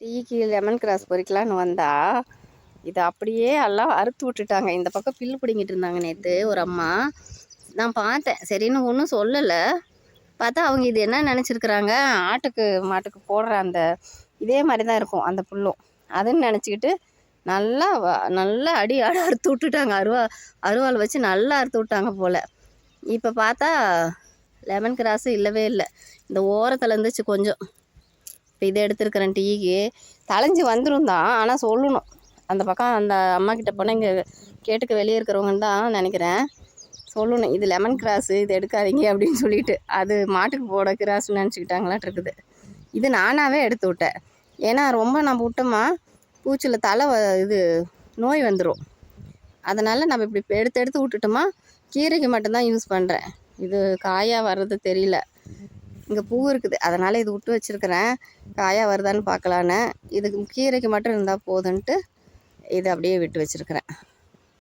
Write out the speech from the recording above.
டீக்கு lemon grass பறிக்கலான்னு வந்தா இதை அப்படியே எல்லாம் அறுத்து விட்டுட்டாங்க. இந்த பக்கம் பில்லு பிடிங்கிட்டு இருந்தாங்க நேற்று ஒரு அம்மா. நான் பார்த்தேன், சரின்னு ஒன்றும் சொல்லலை. பார்த்தா அவங்க இது என்ன நினச்சிருக்கிறாங்க, ஆட்டுக்கு மாட்டுக்கு போடுற அந்த இதே மாதிரி தான் இருக்கும் அந்த புல்லும், அதுன்னு நினச்சிக்கிட்டு நல்லா அடி அறுத்து விட்டுட்டாங்க. அருவாள் வச்சு நல்லா அறுத்து விட்டாங்க போல். இப்போ பார்த்தா லெமன் கிராஸும் இல்லவே இல்லை. இந்த ஓரத்தில் இருந்துச்சு கொஞ்சம். இப்போ இதை எடுத்துருக்கிறேன். டீக்கு தலைஞ்சி வந்துடும் தான், ஆனால் சொல்லணும். அந்த பக்கம் அந்த அம்மா கிட்ட போனால் இங்கே கேட்டுக்க வெளியே இருக்கிறவங்கன்னு தான் நினைக்கிறேன். சொல்லணும், இது லெமன் கிராஸு, இது எடுக்காதீங்க அப்படின்னு சொல்லிட்டு. அது மாட்டுக்கு போட கிராஸ்ன்னு நினச்சிக்கிட்டாங்களாட்டு இருக்குது. இது நானாகவே எடுத்து விட்டேன். ஏன்னா ரொம்ப நம்ம விட்டோமா பூச்சியில் இது நோய் வந்துடும். அதனால் நம்ம இப்படி எடுத்து விட்டுட்டோமா கீரைக்கு மட்டும்தான் யூஸ் பண்ணுறேன். இது காயாக வர்றது தெரியல. இங்கே பூ இருக்குது, அதனால் இது விட்டு வச்சுருக்கிறேன். காயாக வருதான்னு பார்க்கலான்னு. இதுக்கு கீரைக்கு மட்டும் இருந்தால் போதுன்ட்டு இதை அப்படியே விட்டு வச்சுருக்கிறேன்.